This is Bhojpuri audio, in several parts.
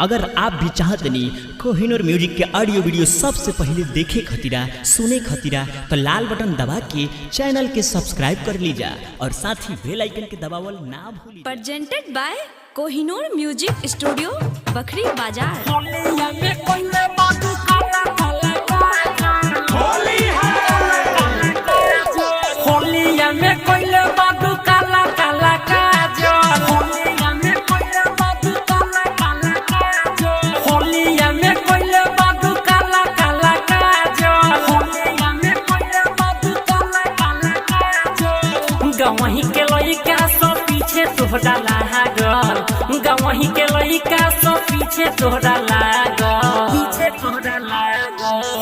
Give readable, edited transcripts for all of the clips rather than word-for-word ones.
अगर आप भी चाहते नहीं कोहिनूर म्यूजिक के ऑडियो वीडियो सबसे पहले देखे खतीरा सुने खतीरा तो लाल बटन दबा के चैनल के सब्सक्राइब कर लीजा और साथ ही बेल आइकन के दबावल ना भूलिए। Presented by Kohinoor music studio Bakhri Bazar. गवही के लइका सब पीछे तोहरा लागल, गवही के लइका सब पीछे तोहरा लागल,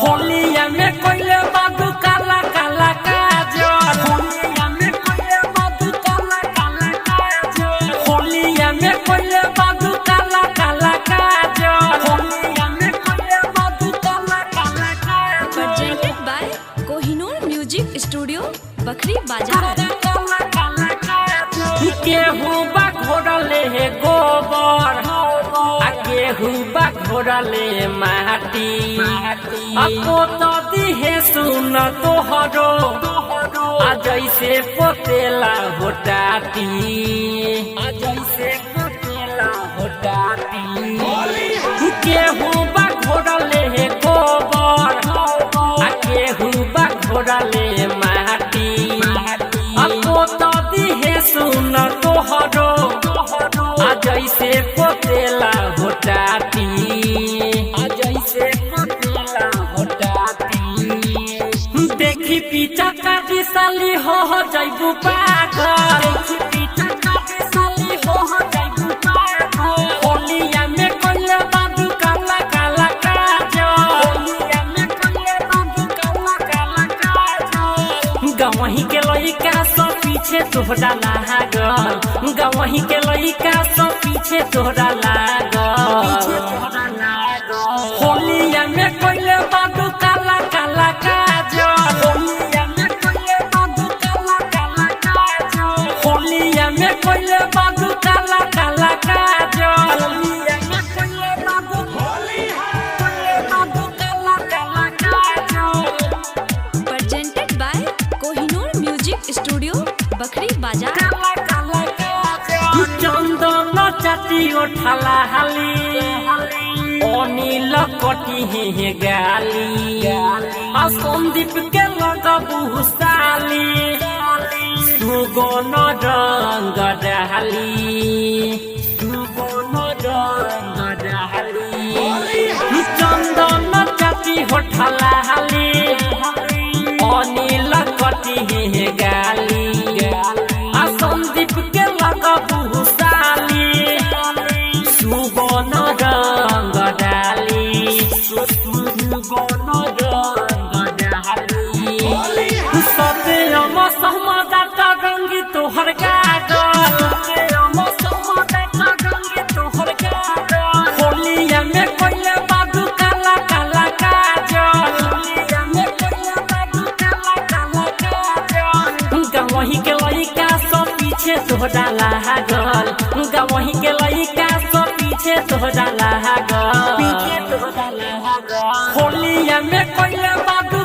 होलिया में कोइले बाबू काला काला काजल, होलिया में कोइले बाबू काला काला काजल, होलिया में कोइले बाबू काला काला काजल, होलिया में कोइले बाबू काला काला काजल। Presented by Kohinoor music studio Bakhri Bazar. केहू बा घोड़ले है गोबर आ केहू बा घोड़ले माटी अपो तो दिहे सुन तोहरो आ जैसे पोतेला होटाती, आ जैसे पोतेला होटाती। केहू बा घोड़ले है गोबर आ केहू बा घोड़ले माटी अपो तो दिहे सुन तोहरो आ जैसे पोतेला होटाती, आ जैसे पोतेला होटाती। देखी पीछा काटी साली हो जाइबू पागल, देखी पीछा काटी साली हो जाइबू पागल। होलिया में कोइले बाबू काला काला काजल, होलिया में कोइले बाबू काला काला काजल। गवही के लइका सब पीछे तोहरा लागल, गवही के लइका सब पीछे तोहरा लागल, होलिया में कोइले बाबू काला काला काजल, होलिया में कोइले बाबू काला काला काजल, होलिया में कोइले बाबू काला काला काजल, होलिया में कोइले बाबू काला काला काजल। Presented by Kohinoor music studio Bakhri Bazar. Chandan चाटी उठला हाली अनिल कटी हे गाली आ संदीप के लगबू साली सुगन रंग डाली, सुगन रंग डाली। चंदन चाटी उठला हाली अनिल कटी हे गाली आ संदीप के लगबू साली सुगन रंग डाली, सुगन रंग डाली। सत्यम सहमत रंगी तोहर गागल, सत्यम सहमत रंगी तोहर गागल। होलिया में कोइले बाबू काला काला काजल, होलिया में कोइले बाबू काला काला काजल। गवही के लइका सब पीछे तोहरा लागल, गवही के लइका सब पीछे तोहरा लागल, होलिया में कोइले बाबू